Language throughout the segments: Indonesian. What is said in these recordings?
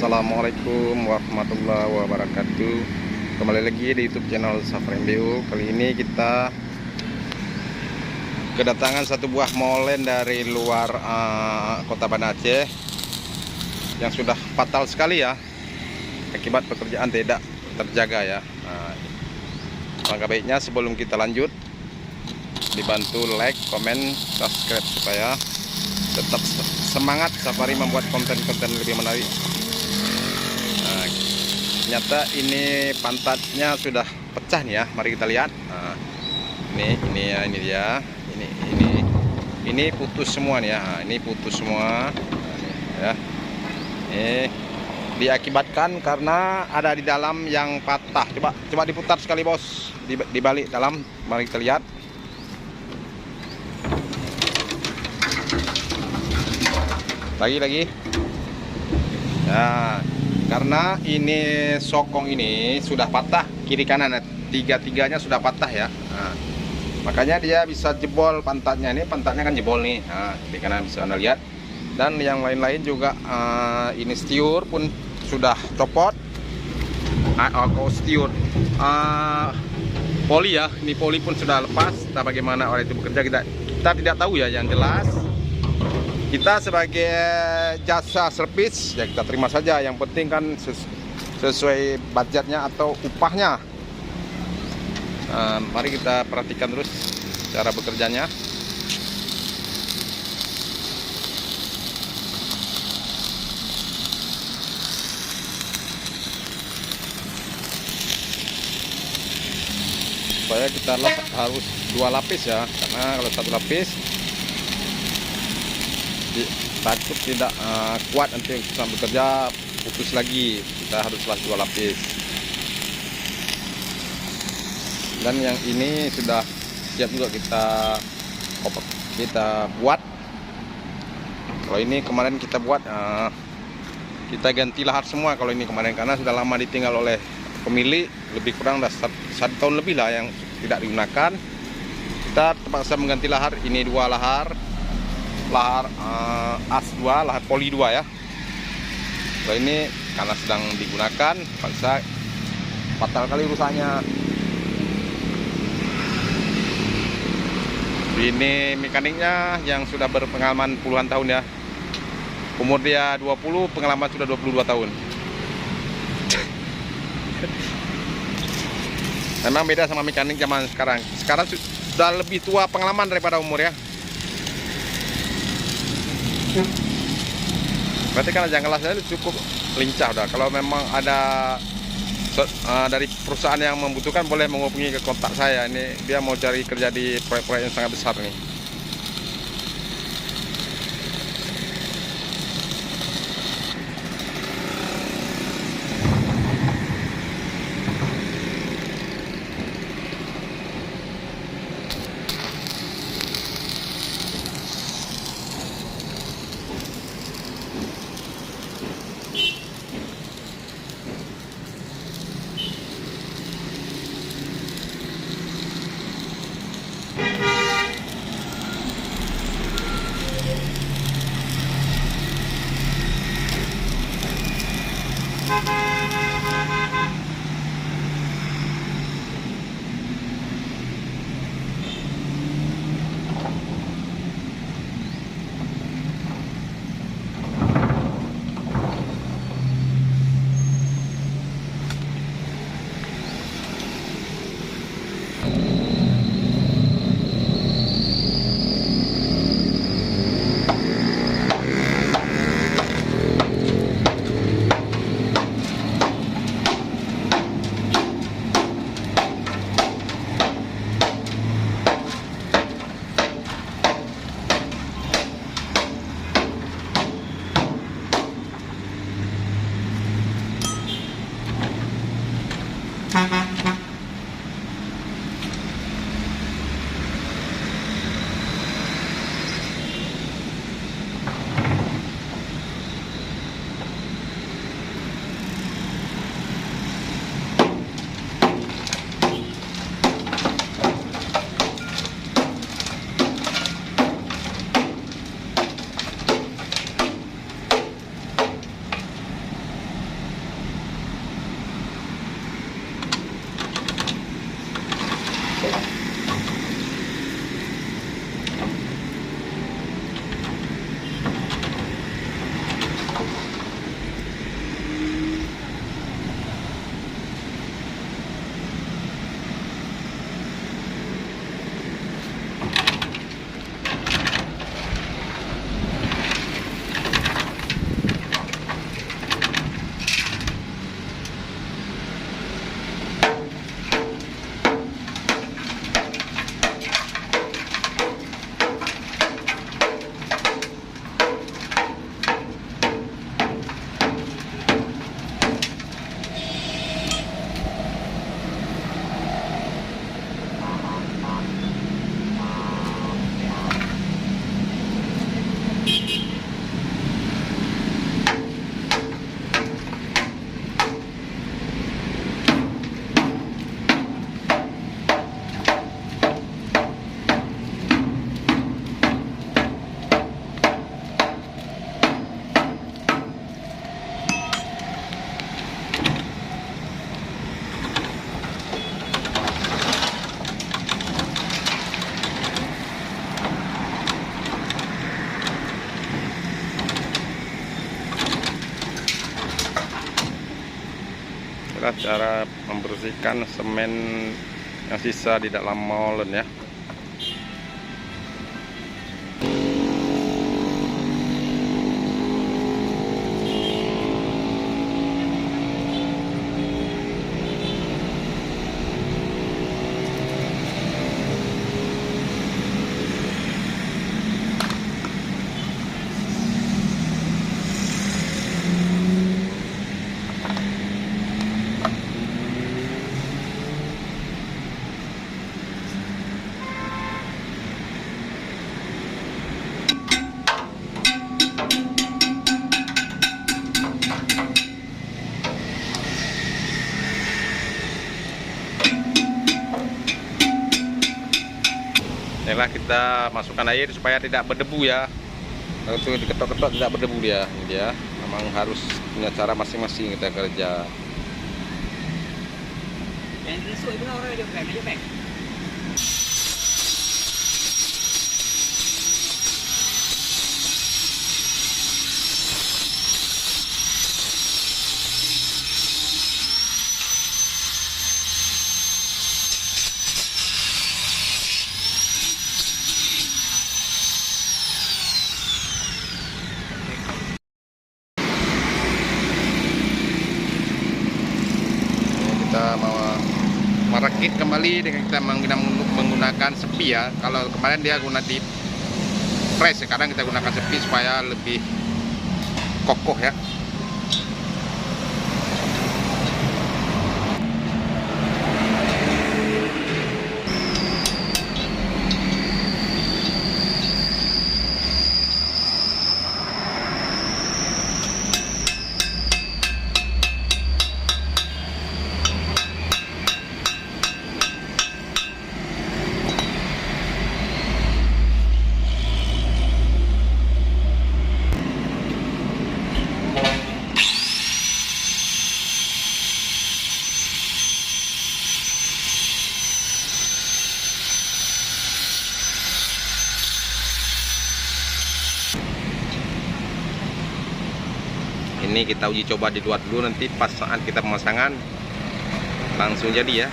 Assalamualaikum warahmatullahi wabarakatuh. Kembali lagi di YouTube channel Safari MBU. Kali ini kita kedatangan satu buah molen dari luar kota Banda Aceh yang sudah fatal sekali ya, akibat pekerjaan tidak terjaga ya. Langkah baiknya sebelum kita lanjut, dibantu like, komen, subscribe supaya tetap semangat Safari membuat konten-konten lebih menarik. Ternyata ini pantatnya sudah pecah nih ya. Mari kita lihat. Ini dia. Ini putus semua nih ya. Ini putus semua. Ya. Ini diakibatkan karena ada di dalam yang patah. Coba diputar sekali bos. Dibalik dalam. Mari kita lihat. Lagi. Nah, karena ini sokong ini sudah patah kiri kanan, tiga-tiganya sudah patah ya. Makanya dia bisa jebol pantatnya. Ini pantatnya kan jebol nih. Kiri kanan bisa Anda lihat. Dan yang lain-lain juga ini stiur pun sudah copot. Stiur poli ya. Ini poli pun sudah lepas. Nah, bagaimana orang itu bekerja kita tidak tahu ya. Yang jelas kita sebagai jasa servis ya kita terima saja. Yang penting kan sesuai budgetnya atau upahnya. Mari kita perhatikan terus cara bekerjanya. Supaya kita harus 2 lapis ya, karena kalau 1 lapis takut tidak kuat nanti kita bekerja putus lagi. Kita haruslah 2 lapis. Dan yang ini sudah siap juga kita buat. Kalau ini kemarin kita buat, kita ganti lahar semua kalau ini kemarin, karena sudah lama ditinggal oleh pemilik, lebih kurang udah 1 tahun lebih lah yang tidak digunakan. Kita terpaksa mengganti lahar. Ini 2 lahar as 2, lahar poli 2 ya. Kalau ini karena sedang digunakan, paksa fatal kali rusaknya. Ini mekaniknya yang sudah berpengalaman puluhan tahun ya. Umur dia 20, pengalaman sudah 22 tahun. Memang beda sama mekanik zaman sekarang. Sekarang sudah lebih tua pengalaman daripada umur ya. Berarti kan jangan kelasnya cukup lincah udah. Kalau memang ada dari perusahaan yang membutuhkan, boleh menghubungi ke kontak saya. Ini dia mau cari kerja di proyek-proyek yang sangat besar nih. Inilah cara membersihkan semen yang sisa di dalam molen ya. Inilah kita masukkan air supaya tidak berdebu ya. Untuk diketok-ketok tidak berdebu dia. Ini dia. Memang harus punya cara masing-masing kita kerja. Yang diresuk itu orang dia bukan dia back. Kita mau merakit kembali dengan kita menggunakan sepi ya. Kalau kemarin dia guna di press, sekarang kita gunakan sepi supaya lebih kokoh ya. Ini kita uji coba di luar dulu, nanti pas saat kita pemasangan langsung jadi ya.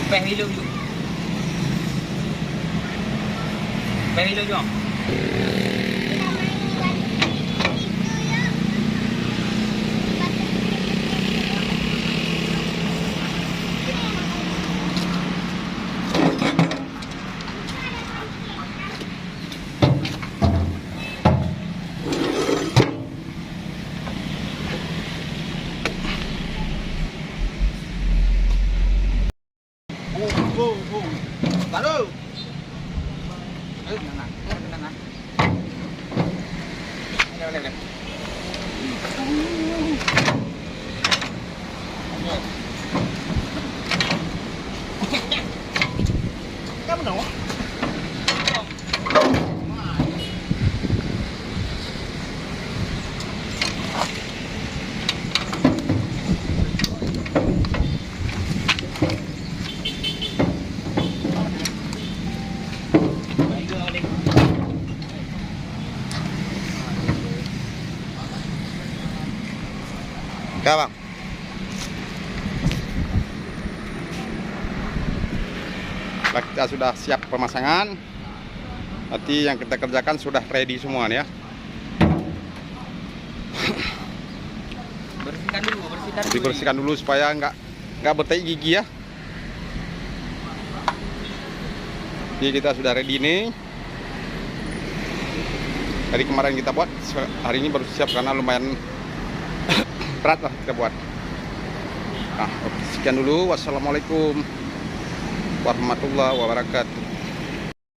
Upah hilo juga. Upah hilo juga. Baru. Ayo tenang. Tenang. Ayo. Kamu tahu? Bang. Kita sudah siap pemasangan. Nanti yang kita kerjakan sudah ready semua nih ya. Dibersihkan dulu supaya nggak bertai gigi ya. Jadi kita sudah ready nih. Dari kemarin kita buat, hari ini baru siap karena lumayan berat lah kita buat. Nah, sekian dulu. Wassalamualaikum warahmatullahi wabarakatuh.